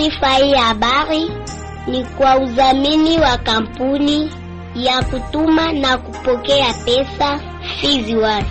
Taarifa hii habari ni kwa udhamini wa kampuni ya kutuma na kupokea pesa Fizi One.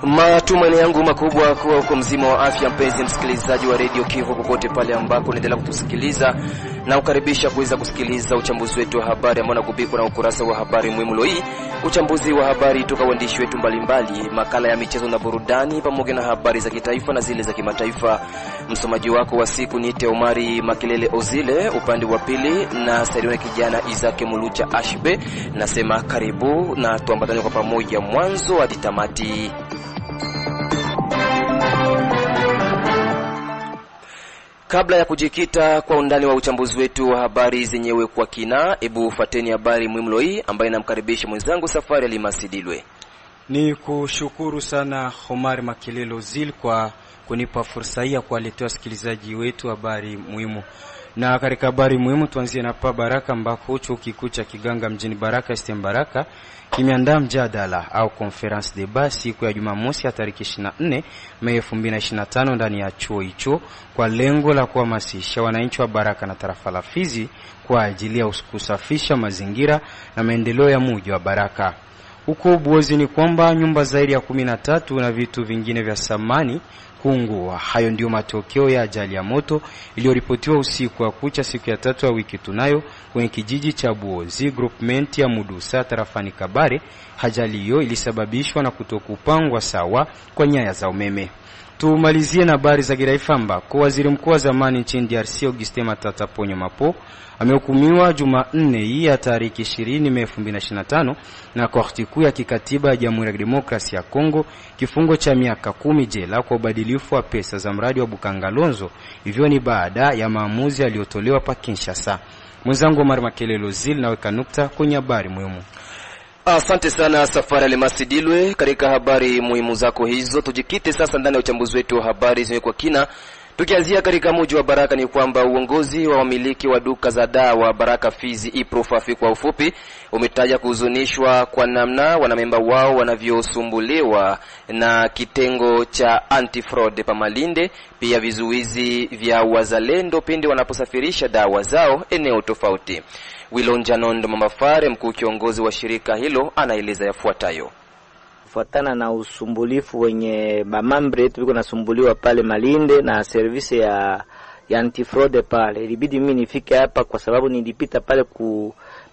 Matumaini yangu makubwa kuwa uko mzima wa afya, mpenzi msikilizaji wa Radio Kivu popote pale ambako unaendelea kutusikiliza, na ukaribisha kuweza kusikiliza uchambuzi wetu wa habari ambao unakupikwa na ukurasa wa habari muhimu leo hii. Uchambuzi wa habari toka waandishi wetu mbalimbali, makala ya michezo na burudani pamoja na habari za kitaifa na zile za kimataifa. Msomaji wako wa siku ni Omari Makelele Ozile, upande wa pili na Sarione kijana Isaac Mulucha Ashbe. Nasema karibu na tuambatane kwa pamoja mwanzo hadi tamati. Kabla ya kujikita kwa undani wa uchambuzi wetu wa habari zenyewe kwa kina, hebu fuateni habari muhimu hii ambayo inamkaribisha mwenzangu Safari Alimasidilwe. Ni kushukuru sana Omar Makelele Ozil kwa kunipa fursa hii ya kuwaletea wasikilizaji wetu habari muhimu. Na katika habari muhimu tuanzie na pa Baraka ambako chuo kikuu cha Kiganga mjini Baraka STM Baraka kimeandaa mjadala au conference debat siku ya Jumamosi ya tarehe 24 Mei 2025 ndani ya chuo hicho kwa lengo la kuhamasisha wananchi wa Baraka na tarafa la Fizi kwa ajili ya kusafisha mazingira na maendeleo ya mji wa Baraka. Huko Buozi ni kwamba nyumba zaidi ya 13 na vitu vingine vya samani kuungua. Hayo ndio matokeo ya ajali ya moto iliyoripotiwa usiku wa kucha siku ya 3 ya wiki tunayo kwenye kijiji cha Buozi groupment ya Mudusa tarafani Kabare. Ajali hiyo ilisababishwa na kutokupangwa sawa kwa nyaya za umeme. Tumalizie na habari za kitaifa ambako waziri mkuu wa zamani nchini DRC Augustin Matata Ponyo Mapo amehukumiwa Jumanne hii ya tarehe 20 Mei 2025 na korti kuu ya kikatiba ya Jamhuri ya Demokrasia ya Kongo kifungo cha miaka 10 jela kwa ubadilifu wa pesa za mradi wa Bukangalonzo. Hivyo ni baada ya maamuzi yaliyotolewa pa Kinshasa. Mwenzangu Omar Makelele Ozil naweka nukta kwenye habari muhimu. Asante sana Safari Alimasidilwe katika habari muhimu zako hizo. Tujikite sasa ndani ya uchambuzi wetu wa habari zenye kwa kina. Tukianzia katika mji wa Baraka ni kwamba uongozi wa wamiliki wa duka za dawa Baraka Fizi Iprofafi kwa ufupi umetaja kuhuzunishwa kwa namna wanamemba wao wanavyosumbuliwa na kitengo cha anti-fraud pa Malinde, pia vizuizi vya wazalendo pindi wanaposafirisha dawa zao eneo tofauti. Wilonja Nondo Mamafare, mkuu kiongozi wa shirika hilo, anaeleza yafuatayo. Kufuatana na usumbulifu wenye bamambre tuliko nasumbuliwa pale Malinde na service ya anti-fraud pale, ilibidi mimi nifike hapa kwa sababu nilipita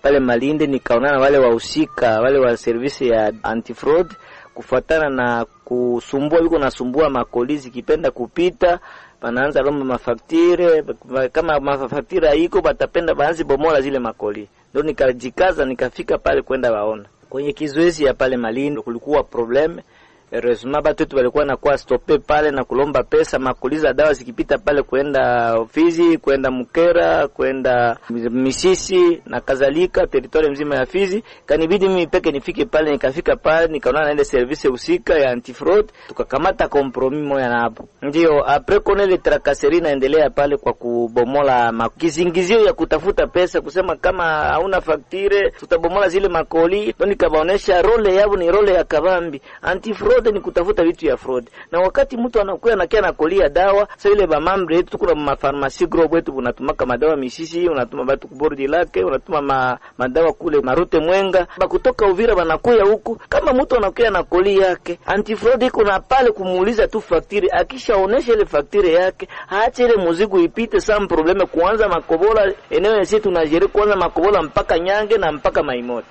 pale Malinde nikaonana wale wahusika wale wa service ya anti-fraud. Kufuatana na kusumbua yuko nasumbua makolizi kipenda kupita panaanza lomba mafaktire, kama mafaktira iko batapenda baanzi bomola zile makoli. Ndio nikajikaza nikafika pale kwenda waona. Kwenye kizoezi ya pale Malinde kulikuwa probleme. Heureusement batu walikuwa na kwa stope pale na kulomba pesa, makuliza dawa zikipita pale kwenda Fizi, kwenda Mukera, kwenda Misisi na kadhalika territory mzima ya Fizi. Kanibidi mimi peke nifike pale, nikafika pale nikaona na ile service husika ya anti-fraud, tukakamata compromis moja na hapo. Ndio après konele trakaseri naendelea pale kwa kubomola makizingizio ya kutafuta pesa, kusema kama hauna faktire tutabomola zile makoli. Ndio nikabaonesha role yao ni role ya kabambi. Anti-fraud ni kutafuta vitu ya fraud. Na wakati mtu anakuwa anakia na kolia dawa, sasa ile bamambre yetu tuko na mafarmasi group yetu unatumaka madawa Misisi, unatuma batu kubordi lake, unatuma madawa kule Marute Mwenga, kutoka Uvira banakuya huku. Kama mtu anakuwa na kolia yake, anti-fraud iko na pale kumuuliza tu faktire, akishaonesha ile faktire yake, haache ile muzigo ipite sans probleme kuanza makobola eneo yetu tunajeri kuanza makobola mpaka Nyange na mpaka Maimoto.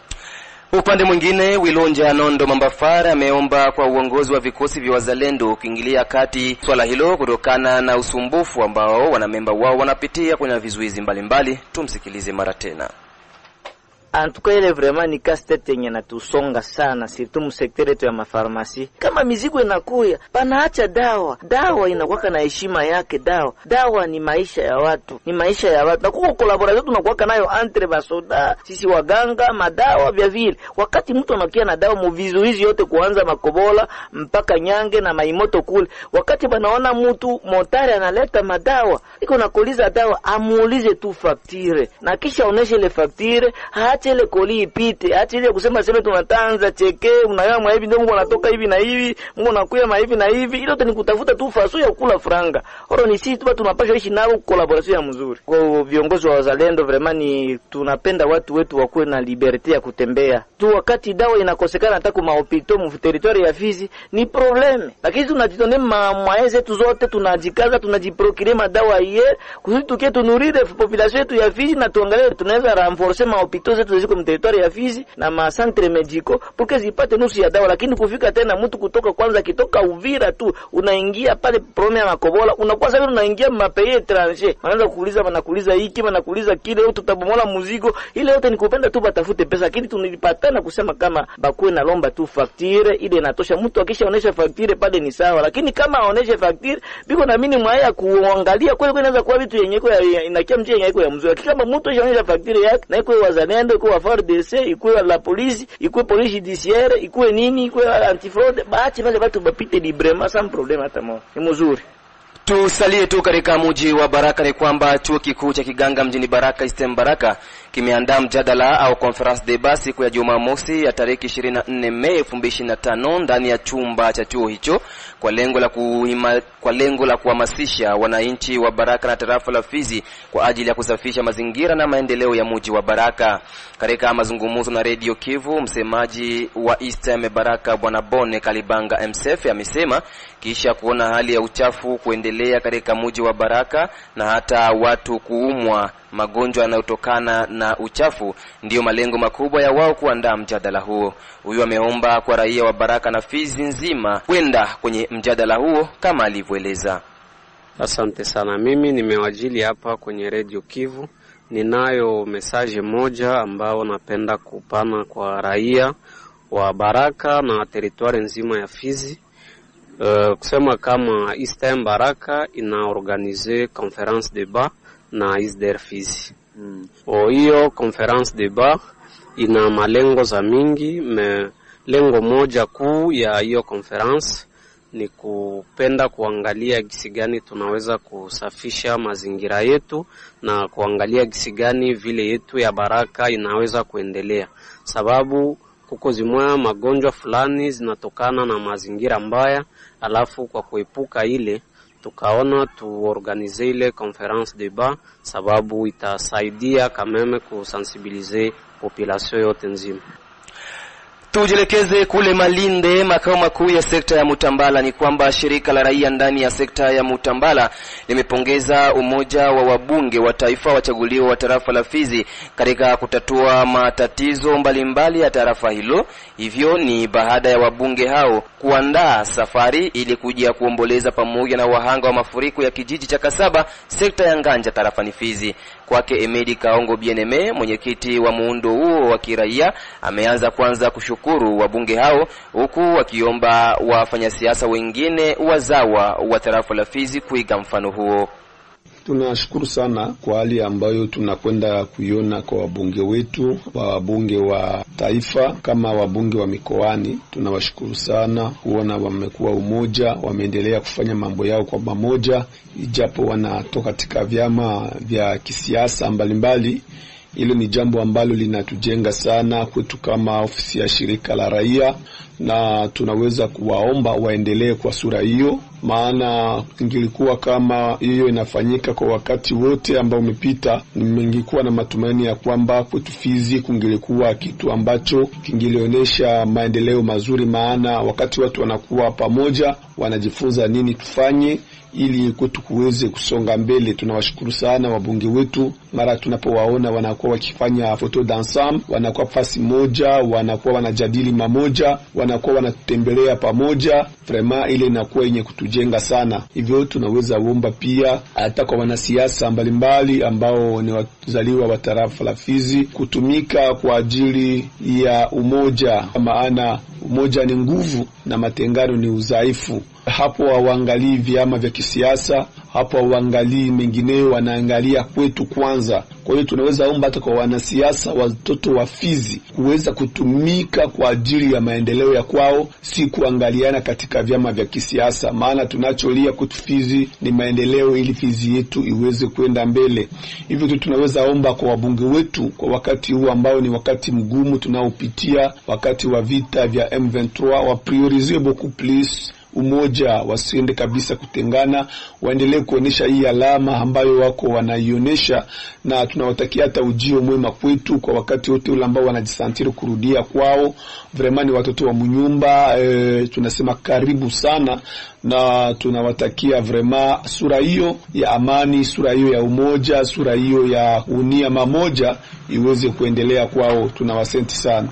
Upande mwingine Wilonja Nondo Mambafara ameomba kwa uongozi wa vikosi vya wazalendo kuingilia kati swala hilo kutokana na usumbufu ambao wanamemba wao wanapitia kwenye vizuizi mbalimbali. Tumsikilize mara tena. Antuka ile vraiment ni casse-tête yenye natusonga sana, surtout mu secteur yetu ya mafarmasi. Kama mizigo inakuya, panaacha dawa. Dawa inakuwa na heshima yake. Dawa ni maisha ya watu, Na kuko collaboration tunakuwa nayo entre basoda, sisi waganga, madawa vya vile. Wakati mtu anakia na dawa mu vizuizi yote kuanza Makobola mpaka Nyange na Maimoto kule. Wakati banaona mtu motari analeta madawa, iko nakuuliza dawa, amuulize tu facture. Na kisha oneshe ile facture, haache ile koli ipite, haache ile kusema sema tunatanza cheke, unayama hivi ndio Mungu anatoka hivi na hivi, Mungu anakuya hivi na hivi. Ile yote ni kutafuta tu faso ya kula franga. Oro ni sisi tu tunapaswa ishi nao collaboration ya mzuri. Kwa viongozi wa wazalendo vraiment ni tunapenda watu wetu wakuwe na liberty ya kutembea. Tu wakati dawa inakosekana hata kwa mahopito mu territory ya Fizi ni probleme. Lakini tunajitone mwaeze tu zote tunajikaza tunajiprocure madawa hier kusudi tukie tunuride population yetu ya Fizi na tuangalie tunaweza renforcer mahopito zetu ziko mu territory ya Fizi na ma centre medico porque zipate nusu ya dawa. Lakini kufika tena mtu kutoka kwanza kitoka Uvira tu unaingia pale Promia Makobola unakuwa sasa unaingia mapeye étranger wanaanza kuuliza wanakuuliza hiki wanakuuliza kile au tutabomola muzigo. Ile yote ni kupenda tu batafute pesa. Lakini tunilipatana kusema kama bakuwe na lomba tu facture ile inatosha. Mtu akishaonesha facture pale ni sawa. Lakini kama aoneshe facture biko na mimi mwaya kuangalia kweli inaweza kuwa vitu yenye kwa inakia mje yenye kwa mzuri. Kama mtu aonesha facture yake na iko wazalendo iko wa FARDC iko la polisi iko police judiciaire iko nini iko antifraude baachi wale watu bapite librement sans problème hata mo. Ni mzuri. Tusalie tu katika mji wa Baraka ni kwamba chuo kikuu cha Kiganga mjini Baraka Eastern Baraka kimeandaa mjadala au conference débat siku ya Jumamosi ya tarehe 24 Mei 2025 ndani ya chumba cha chuo hicho kwa lengo la kuhamasisha wananchi wa Baraka na tarafa la Fizi kwa ajili ya kusafisha mazingira na maendeleo ya mji wa Baraka. Katika mazungumzo na Radio Kivu, msemaji wa Eastern Baraka Bwana Bone Kalibanga MSF amesema kisha kuona hali ya uchafu kuendelea katika mji wa Baraka na hata watu kuumwa magonjwa yanayotokana na uchafu ndiyo malengo makubwa ya wao kuandaa mjadala huo. Huyu ameomba kwa raia wa Baraka na Fizi nzima kwenda kwenye mjadala huo kama alivyoeleza. Asante sana. Mimi nimewajili hapa kwenye Radio Kivu. Ninayo message moja ambao napenda kupana kwa raia wa Baraka na territoire nzima ya Fizi. Kusema kama Eastern Baraka inaorganize conference débat na ISDER Fizi. Hiyo conference débat ina malengo za mingi. Lengo moja kuu ya hiyo conference ni kupenda kuangalia gisi gani tunaweza kusafisha mazingira yetu na kuangalia gisi gani vile yetu ya Baraka inaweza kuendelea, sababu kuko zimwa magonjwa fulani zinatokana na mazingira mbaya. Alafu kwa kuepuka ile tukaona tuorganize ile conference débat sababu itasaidia kameme kusensibilize population yote nzima. Tujelekeze kule Malinde, makao makuu ya sekta ya Mutambala. Ni kwamba shirika la raia ndani ya sekta ya Mutambala limepongeza umoja wa wabunge wa taifa wachaguliwa wa tarafa la Fizi katika kutatua matatizo mbalimbali ya tarafa hilo. Hivyo ni baada ya wabunge hao kuandaa safari ili kuja kuomboleza pamoja na wahanga wa mafuriko ya kijiji cha Kasaba, sekta ya Nganja, tarafani Fizi. Kwake Emedi Kaongo Bieneme, mwenyekiti wa muundo huo wa kiraia, ameanza kwanza kushukuru wabunge hao huku wakiomba wafanyasiasa wengine wazawa wa tarafa la Fizi kuiga mfano huo. Tunashukuru sana kwa hali ambayo tunakwenda kuiona kwa wabunge wetu, wabunge wa taifa kama wabunge wa mikoani. Tunawashukuru sana kuona wamekuwa umoja, wameendelea kufanya mambo yao kwa pamoja ijapo wanatoka katika vyama vya kisiasa mbalimbali. Hilo ni jambo ambalo linatujenga sana kwetu kama ofisi ya shirika la raia, na tunaweza kuwaomba waendelee kwa sura hiyo, maana ingilikuwa kama hiyo inafanyika kwa wakati wote ambao umepita, ningekuwa na matumaini ya kwamba kwetu Fizi kungelikuwa kitu ambacho kingelionyesha maendeleo mazuri, maana wakati watu wanakuwa pamoja wanajifunza nini tufanye ili kwetu kuweze kusonga mbele. Tunawashukuru sana wabunge wetu, mara tunapowaona wanakuwa wakifanya photo d'ensemble, wanakuwa fasi moja, wanakuwa wanajadili mamoja, wanakuwa wanatembelea pamoja. Vraiment ile inakuwa yenye kutujenga sana. Hivyo tunaweza omba pia hata kwa wanasiasa mbalimbali ambao ni wazaliwa wa tarafa la Fizi kutumika kwa ajili ya umoja, maana umoja ni nguvu na matengano ni udhaifu. Hapo hawaangalii vyama vya kisiasa, hapo hawaangalii mengineyo, wanaangalia kwetu kwanza. Kwa hiyo tunaweza omba hata kwa wanasiasa watoto wa Fizi kuweza kutumika kwa ajili ya maendeleo ya kwao, si kuangaliana katika vyama vya kisiasa, maana tunacholia kwetu Fizi ni maendeleo ili Fizi yetu iweze kwenda mbele. Hivyo tunaweza omba kwa wabunge wetu kwa wakati huu ambao ni wakati mgumu tunaopitia, wakati wa vita vya M23, wa prioriser beaucoup plus umoja, wasiende kabisa kutengana, waendelee kuonesha hii alama ambayo wako wanaionyesha, na tunawatakia hata ujio mwema kwetu kwa wakati wote ule ambao wanajisantiri kurudia kwao. Vraiment ni watoto wa mnyumba, tunasema karibu sana, na tunawatakia vraiment sura hiyo ya amani, sura hiyo ya umoja, sura hiyo ya unia mamoja iweze kuendelea kwao. Tunawasenti sana.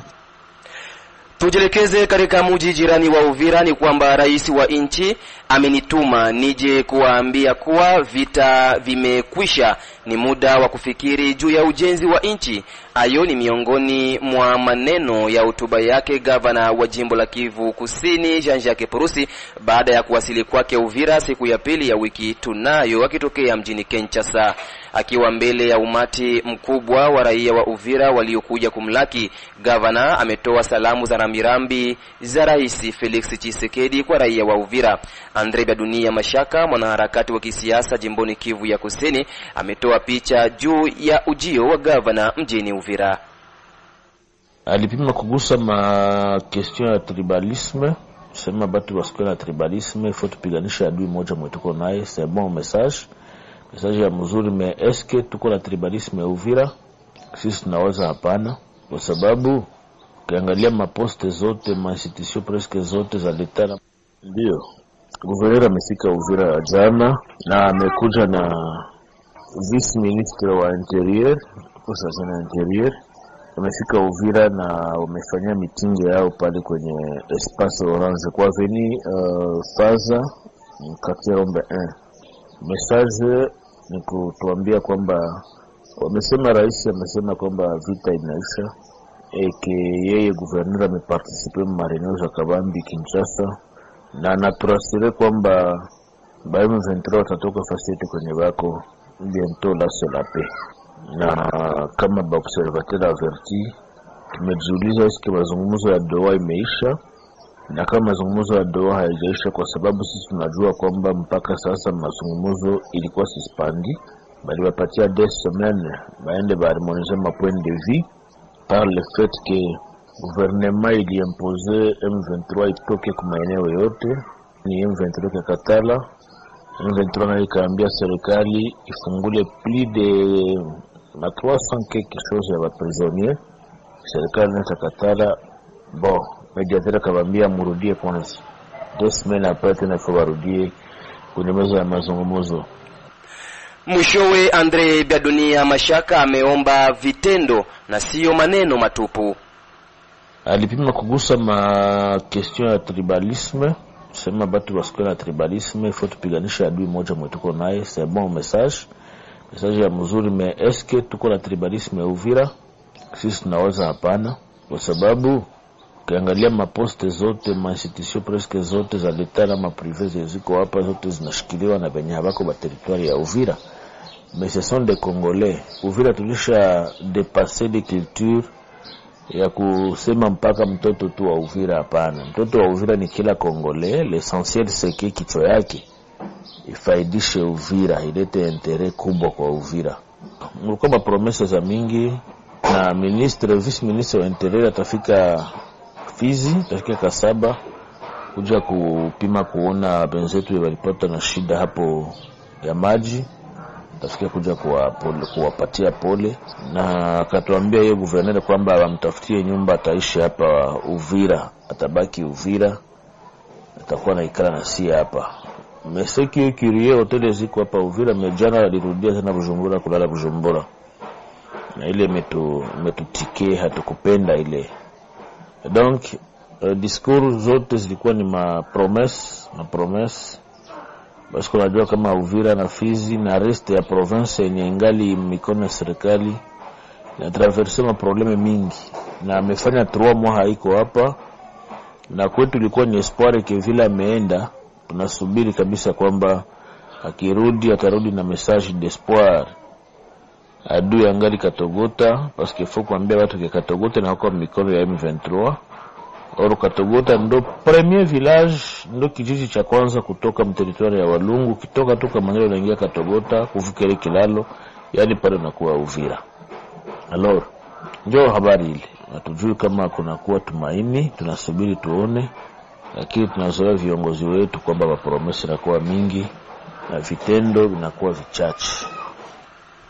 Tujelekeze katika mji jirani wa Uvira. Ni kwamba rais wa nchi amenituma nije kuwaambia kuwa vita vimekwisha, ni muda wa kufikiri juu ya ujenzi wa nchi. Hayo ni miongoni mwa maneno ya hotuba yake gavana wa jimbo la Kivu Kusini Jean-Jacques Purusi baada ya kuwasili kwake Uvira siku ya pili ya wiki tunayo akitokea mjini Kinshasa. Akiwa mbele ya umati mkubwa wa raia wa Uvira waliokuja kumlaki, gavana ametoa salamu za rambirambi za Rais Felix Tshisekedi kwa raia wa Uvira. Andre Badunia Mashaka, mwanaharakati wa kisiasa jimboni Kivu ya Kusini, ametoa picha juu ya ujio wa gavana mjini Uvira. Alipima kugusa ma question ya tribalisme, sema batu wasikwe na tribalisme, faut tupiganisha adui moja mwetuko naye. C'est bon message ya mzuri, mais est-ce que tuko na tribalisme ya Uvira? Sisi tunawaza hapana, kwa sababu ukiangalia maposte zote, ma institution presque zote za leta. Ndio gouverneur amefika Uvira jana na amekuja na vice ministre wa interior, kwa na interior wamefika Uvira na wamefanya mitingi yao pale kwenye espace Orange kwa veni Faza quartier Ombe 1. Message ni kutuambia kwamba wamesema, rais amesema kwamba vita inaisha, eke yeye gouverneur ameparticipe ma reunion za Kabambi Kinshasa, na anaturasire kwamba baada ya 23 watatoka fasiti kwenye wako bientôt la solape. Na kama ba observateur averti, tumejiuliza eske mazungumzo ya Doha imeisha, na kama mazungumzo ya Doha haijaisha, kwa sababu sisi tunajua kwamba mpaka sasa mazungumzo ilikuwa suspendi, bali wapatia 2 semaines baende harmoniser ma point de vue par le fait que gouvernement il impose M23 itoke kwa maeneo yote. Ni M23 kwa Katala, M23 na ikaambia serikali ifungule plus de 300 quelque chose ya prisonniers. Serikali na Katala bon mediateur kabambia murudie kwanza, 2 semaines après tena warudie kwenye meza ya mazungumzo. Mwishowe Andre Badunia Mashaka ameomba vitendo na sio maneno matupu. Alipima kugusa ma question ya tribalisme, sema batu wasikwe na tribalisme, faut tupiganisha adui moja mwetuko naye. C'est bon message ya mzuri, mais est-ce que tuko na tribalisme ya Uvira? Sisi tunawaza hapana, kwa sababu ukiangalia maposte zote, ma institution presque zote za leta na ma privé ziko hapa, zote zinashikiliwa na benye habako ba territoire ya Uvira. Mais ce sont des Congolais. Uvira tulisha dépasser des cultures ya kusema mpaka mtoto tu wa Uvira. Hapana, mtoto wa Uvira ni kila Congolais. L'essentiel c'est que kichwa yake ifaidishe Uvira, ilete intérêt kubwa kwa Uvira. Mlikuwa promesa za mingi, na ministre vice ministre wa interior atafika Fizi, atafika Kasaba kuja kupima kuona benzetu walipata na shida hapo ya maji, atafika kuja kuwapatia pole, na akatuambia yeye gouverneur kwamba wamtafutie nyumba ataishi hapa Uvira, atabaki Uvira, atakuwa na ikala na si hapa. Mais ce qui est curieux, hoteli ziko hapa Uvira, mejana alirudia tena Bujumbura kulala Bujumbura. Na ile metutike hatukupenda ile. Donc discours zote zilikuwa ni ma promesse. Basi kunajua kama Uvira na Fizi na rest ya province yenye ingali mikono ya serikali na traverse ma probleme mingi. Na amefanya 3 mois haiko hapa. Na kwetu ilikuwa ni espoir ke vile ameenda, tunasubiri kabisa kwamba atarudi na message d'espoir. Adui angali Katogota parce qu'il faut kuambia watu ke Katogota na kwa mikono ya M23. Oro Katogota ndo premier village, ndo kijiji cha kwanza kutoka mteritori ya Walungu, kitoka tu kama ngelo naingia Katogota kufikiri kilalo, yani pale nakuwa Uvira. Alors njoo habari ile. Hatujui kama kuna kuwa tumaini, tunasubiri tuone, lakini tunazoea viongozi wetu kwamba mapromesi yanakuwa mingi na vitendo vinakuwa vichache.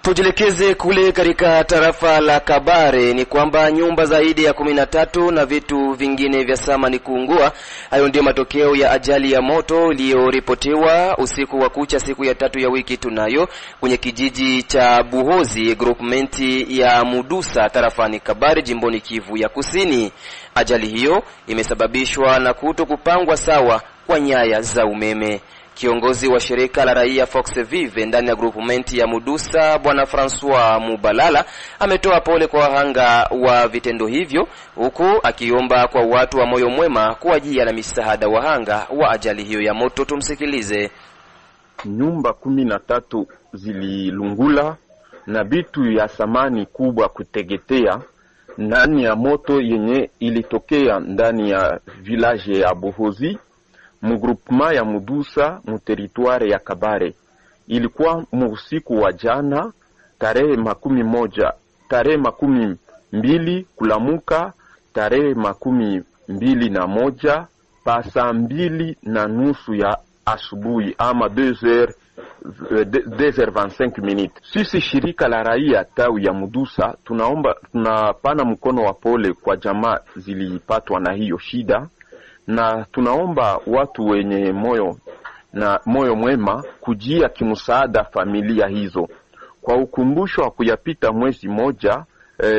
Tujelekeze kule katika tarafa la Kabare ni kwamba nyumba zaidi ya 13 na vitu vingine vya samani kuungua. Hayo ndio matokeo ya ajali ya moto iliyoripotiwa usiku wa kucha siku ya 3 ya wiki tunayo kwenye kijiji cha Buhozi groupment ya Mudusa tarafani Kabare jimboni Kivu ya Kusini. Ajali hiyo imesababishwa na kutokupangwa sawa kwa nyaya za umeme. Kiongozi wa shirika la raia Fox Vive ndani ya groupement ya Mudusa Bwana François Mubalala ametoa pole kwa wahanga wa vitendo hivyo, huku akiomba kwa watu wa moyo mwema kuwajia na misaada wahanga wa ajali hiyo ya moto. Tumsikilize. Nyumba 13 zililungula na bitu ya samani kubwa kutegetea ndani ya moto yenye ilitokea ndani ya village ya Buhozi mugroupement ya Mudusa mu territoire ya Kabare. Ilikuwa usiku wa jana tarehe 12 kulamuka tarehe 21 pa saa 2:30 ya asubuhi ama 2h25 minutes. Sisi shirika la raia tawi ya Mudusa tunapana mkono wa pole kwa jamaa zilipatwa na hiyo shida, na tunaomba watu wenye moyo mwema kujia kimsaada familia hizo. Kwa ukumbusho wa kuyapita mwezi moja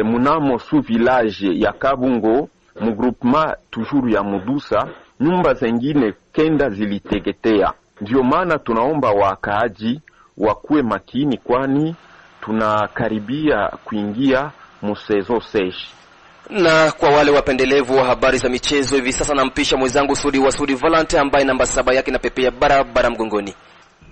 munamo su village ya Kabungo mu groupement toujours ya Mudusa nyumba zingine 9 ziliteketea. Ndio maana tunaomba wakaaji wakuwe makini, kwani tunakaribia kuingia musezo sesh. Na kwa wale wapendelevu wa habari za michezo, hivi sasa nampisha mwenzangu Sudi Volante ambaye namba 7 yake na pepea barabara mgongoni.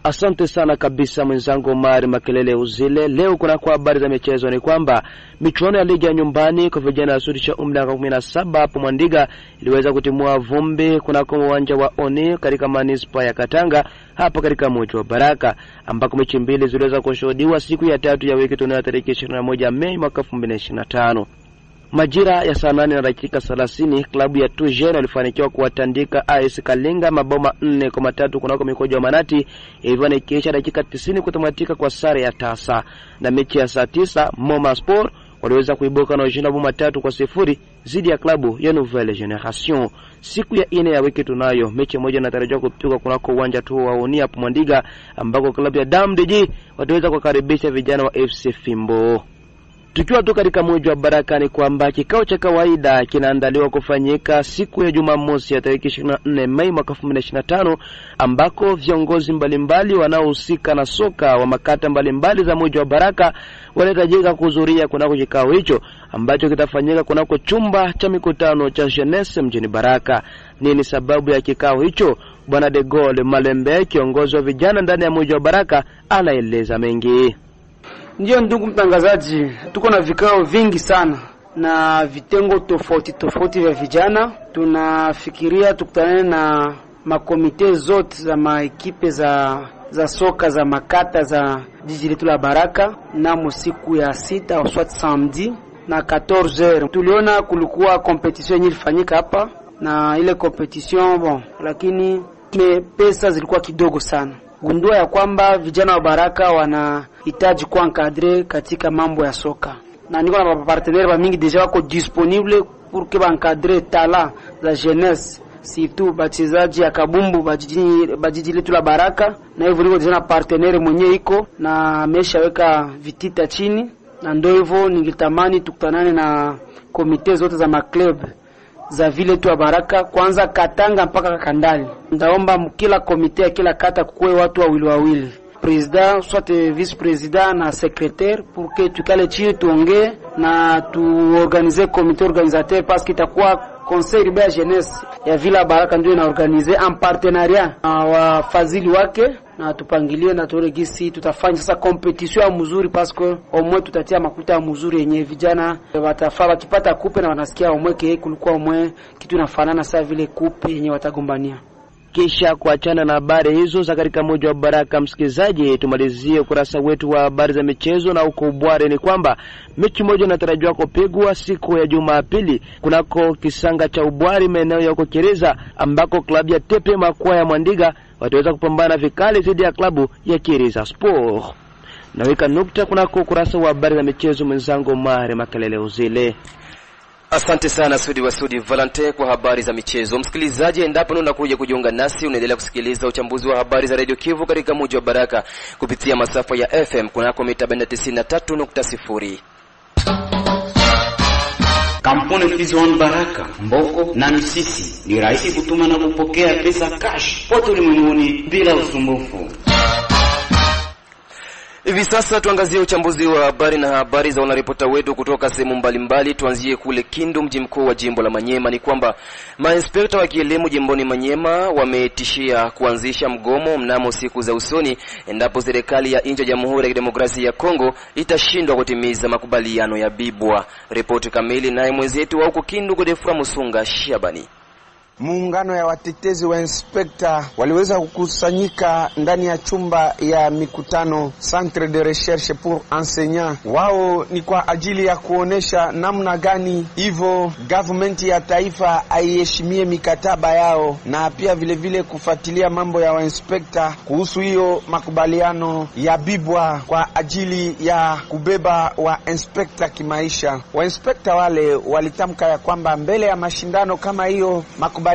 Asante sana kabisa mwenzangu Omar Makelele Uzile. Leo kuna kwa habari za michezo ni kwamba michuano ya ligi ya nyumbani kwa vijana wa Sudi cha umri wa 17 hapo Mwandiga iliweza kutimua vumbi kuna uwanja wa Oni katika manispa ya Katanga hapa katika mji wa Baraka, ambako mechi mbili ziliweza kushuhudiwa siku ya 3 ya wiki tunayo tarehe 21 Mei mwaka 2025. Majira ya saa 8:30 klabu ya Tujen walifanikiwa kuwatandika AS Kalinga maboma 4-3 kunako mikojo ya Manati, hivyo ni kisha dakika 90 kutamatika kwa sare ya tasa. Na mechi ya saa 9 Moma Sport waliweza kuibuka na ushindi wa 3-0 zidi ya klabu ya Nouvelle Generation. Siku ya 4 ya wiki tunayo mechi moja inatarajiwa kupigwa kunako uwanja tu wa Oni hapo Mwandiga, ambako klabu ya DAMDG wataweza kukaribisha vijana wa FC Fimbo. Tukiwa tu katika mji wa Baraka ni kwamba kikao cha kawaida kinaandaliwa kufanyika siku ya Jumamosi ya tarehe 24 Mei mwaka 2025, ambako viongozi mbalimbali wanaohusika na soka wa makata mbalimbali za mji wa Baraka wanahitajika kuhudhuria kunako kikao hicho ambacho kitafanyika kunako chumba cha mikutano cha Jeunesse mjini Baraka. Nini sababu ya kikao hicho? Bwana De Gaulle Malembe, kiongozi wa vijana ndani ya mji wa Baraka, anaeleza mengi. Ndio ndugu mtangazaji, tuko na vikao vingi sana na vitengo tofauti vya vijana. Tunafikiria tukutane na makomite zote za maekipe za soka za makata za jiji letu la Baraka na siku ya 6 au soit samedi na 14h. Tuliona kulikuwa competition yenye ilifanyika hapa, na ile competition lakini pesa zilikuwa kidogo sana. Gundua ya kwamba vijana wa Baraka wanahitaji kuwa encadre katika mambo ya soka, na niko na partenaires mingi deja wako disponible pour que ba encadrer talent za jeunesse si tu bachezaji ya kabumbu bajiji letu la Baraka, na hivyo niko tena partenaire mwenye iko na ameshaweka vitita chini, na ndio hivyo ningetamani tukutanane na komite zote za maklub za vile tu Baraka, kwanza Katanga mpaka Kandali. Ndaomba kila komite ya kila kata kuwe watu wawili, president soit vice president na secrétaire, pour que tukale chini tuongee na tuorganize komite organisateur, parce que itakuwa conseil de jeunesse ya vile Baraka ndio inaorganize en partenariat na wafadhili wake, na tupangilie na tuone gisi tutafanya sasa competition ya mzuri, parce que omwe tutatia makuta ya mzuri yenye vijana watafaa wakipata kupe na wanasikia omwe kulikuwa omwe kitu inafanana saa vile kupe yenye watagombania. Kisha kuachana na habari hizo za katika mji wa Baraka, msikizaji, tumalizie ukurasa wetu wa habari za michezo na uko Bware. Ni kwamba mechi moja inatarajiwa kupigwa siku ya Jumapili kunako Kisanga cha Ubwari maeneo ya uko Kireza, ambako klabu ya Tepe Makwa ya Mwandiga wataweza kupambana vikali dhidi ya klabu ya Kireza Sport. Naweka nukta kunako ukurasa wa habari za michezo mwenzangu Mare Makelele Uzile. Asante sana Sudi Valente kwa habari za michezo. Msikilizaji, endapo unakuja kujiunga nasi, unaendelea kusikiliza uchambuzi wa habari za Radio Kivu katika mji wa Baraka kupitia masafa ya FM kunako mita 93.0. Kampuni Fizon Baraka, Mboko na Misisi ni rahisi kutuma na kupokea pesa cash pote ulimwenguni bila usumbufu. Hivi sasa tuangazie uchambuzi wa habari na habari za wanaripota wetu kutoka sehemu mbalimbali. Tuanzie kule Kindu, mji mkuu wa jimbo la Manyema. Ni kwamba mainspekta wa kielimu jimboni Manyema wametishia kuanzisha mgomo mnamo siku za usoni endapo serikali ya nchi ya Jamhuri ya Kidemokrasia ya Kongo itashindwa kutimiza makubaliano ya Bibwa. Ripoti kamili naye mwenzetu wa huko Kindu Godefra Musunga Shabani. Muungano ya watetezi wa inspekta waliweza kukusanyika ndani ya chumba ya mikutano Centre de Recherche pour Enseignants. Wao ni kwa ajili ya kuonesha namna gani hivyo government ya taifa aiheshimie mikataba yao, na pia vile vile kufuatilia mambo ya wainspekta kuhusu hiyo makubaliano ya Bibwa kwa ajili ya kubeba wa inspekta kimaisha. Wainspekta wale walitamka ya kwamba mbele ya mashindano kama hiyo makubaliano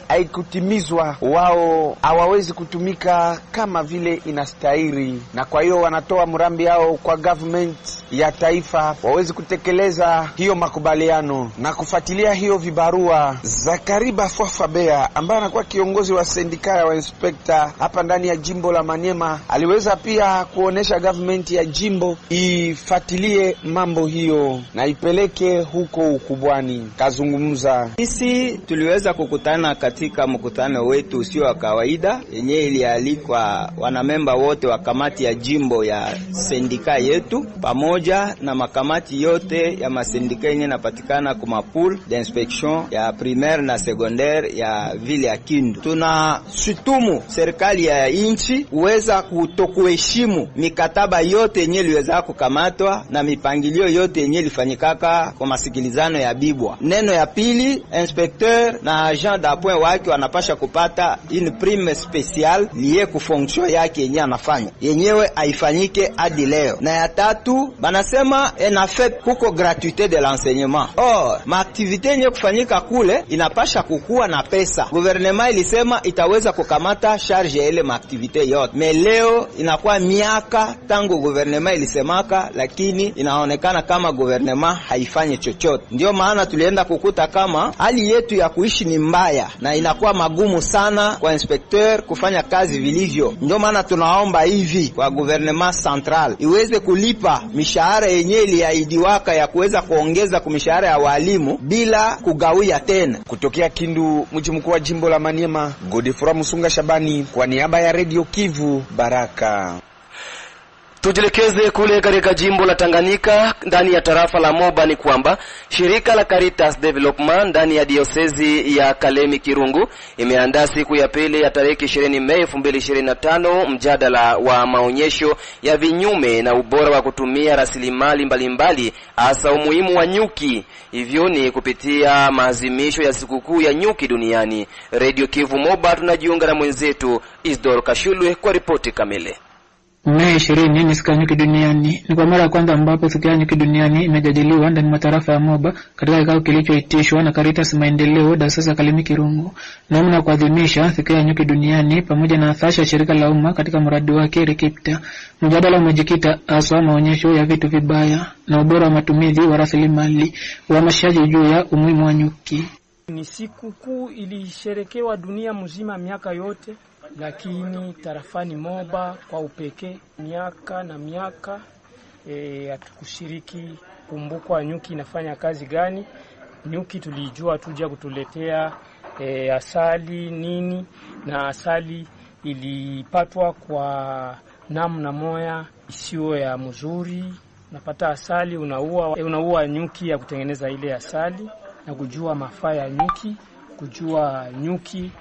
haikutimizwa, wao hawawezi kutumika kama vile inastahili, na kwa hiyo wanatoa mrambi yao kwa government ya taifa wawezi kutekeleza hiyo makubaliano na kufuatilia hiyo vibarua. Zakariba Fafabea ambaye anakuwa kiongozi wa sindika ya inspekta hapa ndani ya jimbo la Manyema aliweza pia kuonesha government ya jimbo ifuatilie mambo hiyo na ipeleke huko ukubwani. Kazungumza: sisi tuliweza kukutana katika mkutano wetu usio wa kawaida yenye ilialikwa wanamemba wote wa kamati ya jimbo ya sindika yetu pamoja na makamati yote ya masindika yenye napatikana kuma pool d'inspection ya primaire na secondaire ya vile ya Kindu. Tunashutumu serikali ya inchi uweza kutokuheshimu mikataba yote yenye iliweza kukamatwa na mipangilio yote yenye ilifanyikaka kwa masikilizano ya Bibwa. Neno ya pili, inspecteur na agent d'appoint wake wanapasha kupata une prime spéciale liée ku fonction yake yenye anafanya, yenyewe haifanyike hadi leo. Na ya tatu, banasema en fait kuko gratuité de l'enseignement. Ma activité yenye kufanyika kule inapasha kukua na pesa. Gouvernement ilisema itaweza kukamata charge ya ile activité yote. Mais leo inakuwa miaka tangu gouvernement ilisemaka, lakini inaonekana kama gouvernement haifanyi chochote. Ndio maana tulienda kukuta kama hali yetu ya kuishi ni mbaya na inakuwa magumu sana kwa inspecteur kufanya kazi vilivyo. Ndio maana tunaomba hivi kwa gouvernement central iweze kulipa mishahara yenyewe iliahidiwaka ya kuweza kuongeza kumishahara ya walimu bila kugawia tena. Kutokea Kindu, mji mkuu wa jimbo la Manyema, Godefra Musunga Shabani kwa niaba ya Radio Kivu Baraka. Tujelekeze kule katika jimbo la Tanganyika ndani ya tarafa la Moba. Ni kwamba shirika la Caritas Development ndani ya diocese ya Kalemi Kirungu imeandaa siku ya pili ya tarehe 20 Mei 2025 mjadala wa maonyesho ya vinyume na ubora wa kutumia rasilimali mbalimbali, hasa umuhimu wa nyuki. Hivyo ni kupitia maazimisho ya sikukuu ya nyuki duniani. Radio Kivu Moba tunajiunga na mwenzetu Isdor Kashulwe kwa ripoti kamili. Mei 20 ni siku ya nyuki duniani. Ni kwa mara ya kwanza ambapo siku ya nyuki duniani imejadiliwa ndani ya tarafa ya Moba katika kikao kilichoitishwa na Caritas Maendeleo Dayosisi Kalemi Kirungu. Namna kuadhimisha siku ya nyuki duniani pamoja na athasha shirika la umma katika mradi wake Rekipta. Mjadala umejikita hasa maonyesho ya vitu vibaya na ubora wa matumizi wa rasilimali, uhamasishaji juu ya umuhimu wa nyuki. Ni siku kuu ilisherekewa dunia mzima miaka yote, lakini tarafani Moba kwa upekee miaka na miaka hatukushiriki kumbukwa nyuki inafanya kazi gani. Nyuki tulijua tuja kutuletea asali nini, na asali ilipatwa kwa namna moya isiyo ya mzuri. Napata asali unaua nyuki ya kutengeneza ile asali, na kujua mafaa ya nyuki, kujua nyuki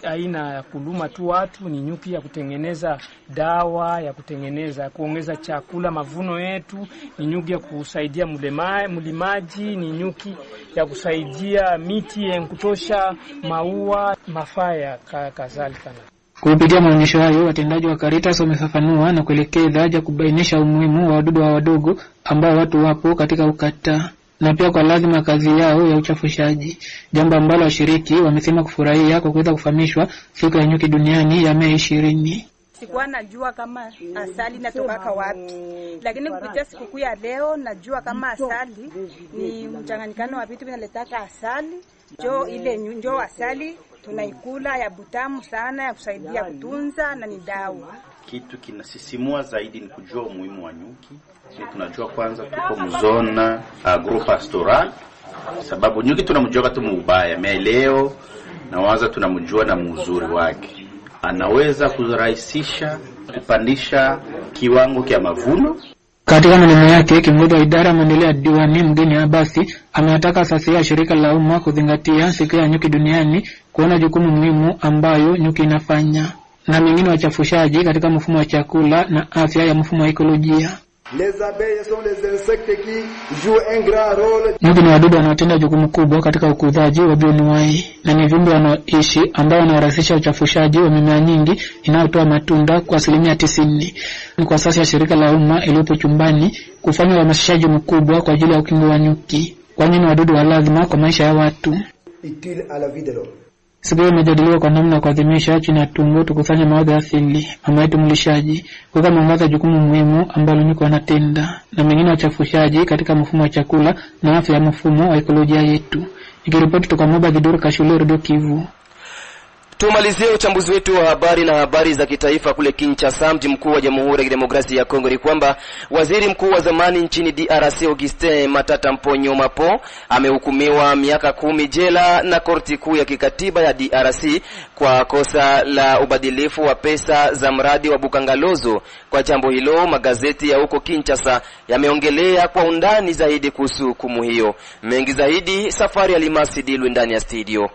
haina ya kuluma tu watu, ni nyuki ya kutengeneza dawa, ya kutengeneza kuongeza chakula mavuno yetu, ni nyuki ya kusaidia mlimaji, ni nyuki ya kusaidia miti ya kutosha maua, mafaa ya kadhalika. Kupitia maonyesho hayo, watendaji wa Caritas wamefafanua na kuelekeza haja kubainisha umuhimu wa wadudu wa wadogo ambao watu wapo katika ukata, na pia kwa lazima kazi yao ya uchafushaji, jambo ambalo washiriki wamesema kufurahia kwa kuweza kufahamishwa siku ya nyuki duniani ya Mei 20. Sikuwa najua kama asali inatoka wapi, lakini kupitia siku ya leo najua kama asali ni mchanganyikano wa vitu vinaletaka asali. Njoo asali tunaikula ya butamu sana, ya kusaidia kutunza na ni dawa. Kitu kinasisimua zaidi ni kujua umuhimu wa nyuki. Tunajua kwanza tuko mzona agropastoral, sababu nyuki tunamjua tu mubaya, leo na waza tunamjua na mzuri wake. Anaweza kurahisisha kupandisha kiwango cha mavuno. Katika maneno yake, kiongozi wa idara maendeleo ya diwani mgeni Abasi ameataka asasi ya shirika la umma kuzingatia siku ya nyuki duniani, kuona jukumu muhimu ambayo nyuki inafanya na mengine wachafushaji katika mfumo wa chakula na afya ya mfumo wa ekolojia. Nyuki ni wadudu wanaotenda jukumu kubwa katika ukuzaji wa bioanuwai, na ni viumbe wanaoishi ambao wanarahisisha uchafushaji wa mimea nyingi inayotoa matunda kwa 90%. Ni kwa sasa shirika la umma iliyopo Chumbani kufanya uhamasishaji mkubwa kwa ajili ya ukingo wa nyuki, kwani ni wadudu wa lazima kwa maisha ya watu. Siku hiyo imejadiliwa kwa namna kuadhimisha chini ya tumbo tukusanya mawazo asili, mama yetu mlishaji, kwa mwangaza jukumu muhimu ambalo nyuki wanatenda na mengine wachafushaji katika mfumo wa chakula na afya ya mfumo wa ekolojia yetu. Nikiripoti kutoka Moba Giduru Kashule, Radio Kivu. Tumalizie uchambuzi wetu wa habari na habari za kitaifa kule Kinshasa, mji mkuu wa Jamhuri ya Kidemokrasia ya Kongo. Ni kwamba waziri mkuu wa zamani nchini DRC Augustin Matata Mponyo Mapo amehukumiwa miaka 10 jela na korti kuu ya kikatiba ya DRC kwa kosa la ubadilifu wa pesa za mradi wa Bukangalozo. Kwa jambo hilo, magazeti ya huko Kinshasa yameongelea kwa undani zaidi kuhusu hukumu hiyo. Mengi zaidi, Safari Alimasi Dilwe ndani ya studio.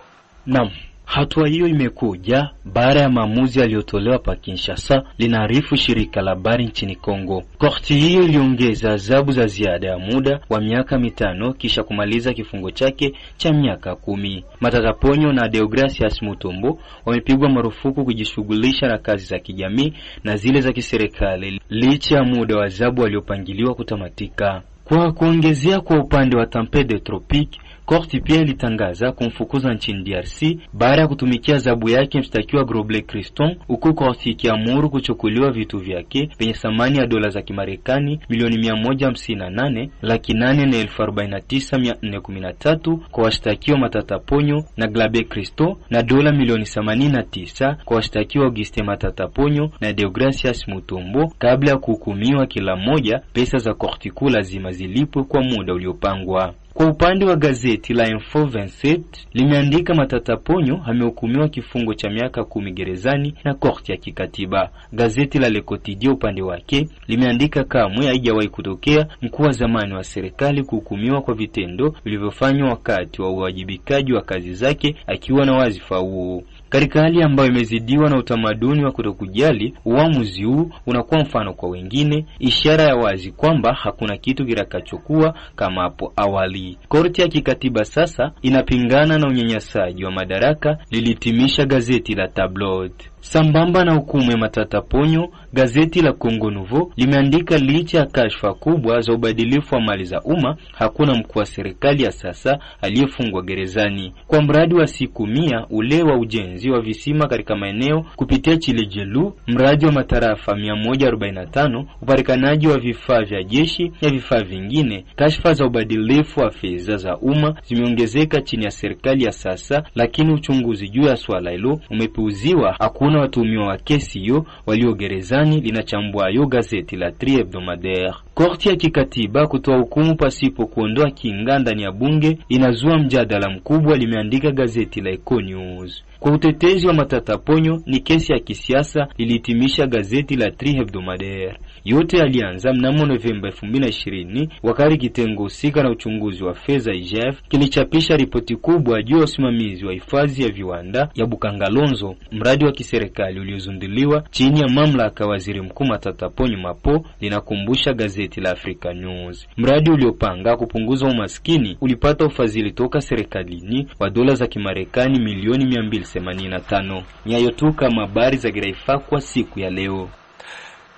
Naam. Hatua hiyo imekuja baada ya maamuzi yaliyotolewa pa Kinshasa, linaarifu shirika la habari nchini Kongo. Korti hiyo iliongeza adhabu za ziada ya muda wa miaka 5 kisha kumaliza kifungo chake cha miaka 10. Matata Ponyo na Deogracias Mutombo wamepigwa marufuku kujishughulisha na kazi za kijamii na zile za kiserikali licha ya muda wa adhabu waliopangiliwa kutamatika. Kwa kuongezea, kwa upande wa Tempête de Tropique, korti pia ilitangaza kumfukuza nchini DRC baada ya kutumikia adhabu yake mshtakiwa Groble Criston, huku korti ikiamuru kuchukuliwa vitu vyake penye thamani ya dola za Kimarekani milioni 158,849,413 kwa washtakiwa Matata Ponyo na Glabe Criston, na dola milioni 89 kwa washtakiwa Augustin Matata Ponyo na Deogracias Mutombo, kabla ya kuhukumiwa kila mmoja pesa za korti kuu lazima zilipwe kwa muda uliopangwa. Kwa upande wa gazeti la Info 27 limeandika Matata Ponyo amehukumiwa kifungo cha miaka 10 gerezani na korti ya kikatiba. Gazeti la Le Quotidien upande wake limeandika kamwe haijawahi kutokea mkuu wa zamani wa serikali kuhukumiwa kwa vitendo vilivyofanywa wakati wa uwajibikaji wa kazi zake akiwa na wazifa huo. Katika hali ambayo imezidiwa na utamaduni wa kutokujali, uamuzi huu unakuwa mfano kwa wengine, ishara ya wazi kwamba hakuna kitu kirakachokuwa kama hapo awali. Korti ya kikatiba sasa inapingana na unyanyasaji wa madaraka, lilitimisha gazeti la Tabloid. Sambamba na hukumu ya Matata Ponyo, gazeti la Congo Nouveau limeandika licha ya kashfa kubwa za ubadilifu wa mali za umma, hakuna mkuu wa serikali ya sasa aliyefungwa gerezani. Kwa mradi wa siku 100 ule wa ujenzi wa visima katika maeneo kupitia Chilejelu, mradi wa matarafa 145, upatikanaji wa vifaa vya jeshi na vifaa vingine, kashfa za ubadilifu wa fedha za umma zimeongezeka chini ya serikali ya sasa, lakini uchunguzi juu ya swala hilo umepuuziwa. Hakuna watuhumiwa wa kesi hiyo walio gerezani, linachambua yo gazeti la Tri Hebdomadaire. Korti ya kikatiba kutoa hukumu pasipo kuondoa kinga ndani ya bunge inazua mjadala mkubwa, limeandika gazeti la Eco News. Kwa utetezi wa Matata Ponyo ni kesi ya kisiasa, lilihitimisha gazeti la Tri Hebdomadaire. Yote alianza mnamo Novemba 2020 wakati kitengo husika na uchunguzi wa fedha IGF kilichapisha ripoti kubwa juu ya usimamizi wa hifadhi ya viwanda ya Bukangalonzo, mradi wa kiserikali uliozunduliwa chini ya mamlaka waziri mkuu Matata Ponyo Mapo, linakumbusha gazeti la Africa News. Mradi uliopanga kupunguza umaskini ulipata ufadhili toka serikalini wa dola za Kimarekani milioni 285. Nyayo tu kama habari za kitaifa kwa siku ya leo.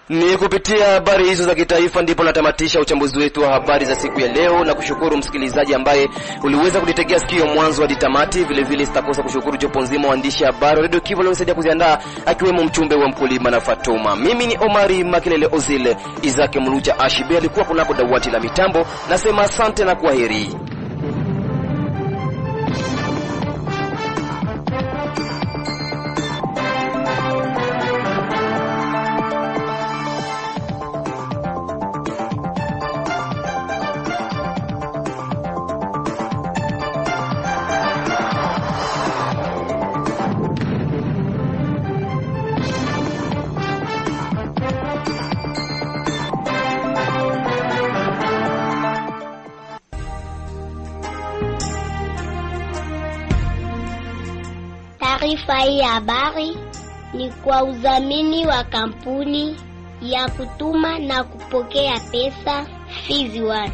Ni kupitia habari hizo za kitaifa ndipo natamatisha uchambuzi wetu wa habari za siku ya leo, na kushukuru msikilizaji ambaye uliweza kunitegea sikio mwanzo hadi tamati. Vile vile sitakosa kushukuru jopo nzima waandishi habari Radio Kivu waliosaidia kuziandaa, akiwemo mchumbe wa mkulima na Fatuma. Mimi ni Omari Makelele Ozile. Isaac Mulucha Ashibe alikuwa kunako dawati la mitambo. Nasema asante na kwaheri. Taarifa hii ya habari ni kwa udhamini wa kampuni ya kutuma na kupokea pesa Fizi One.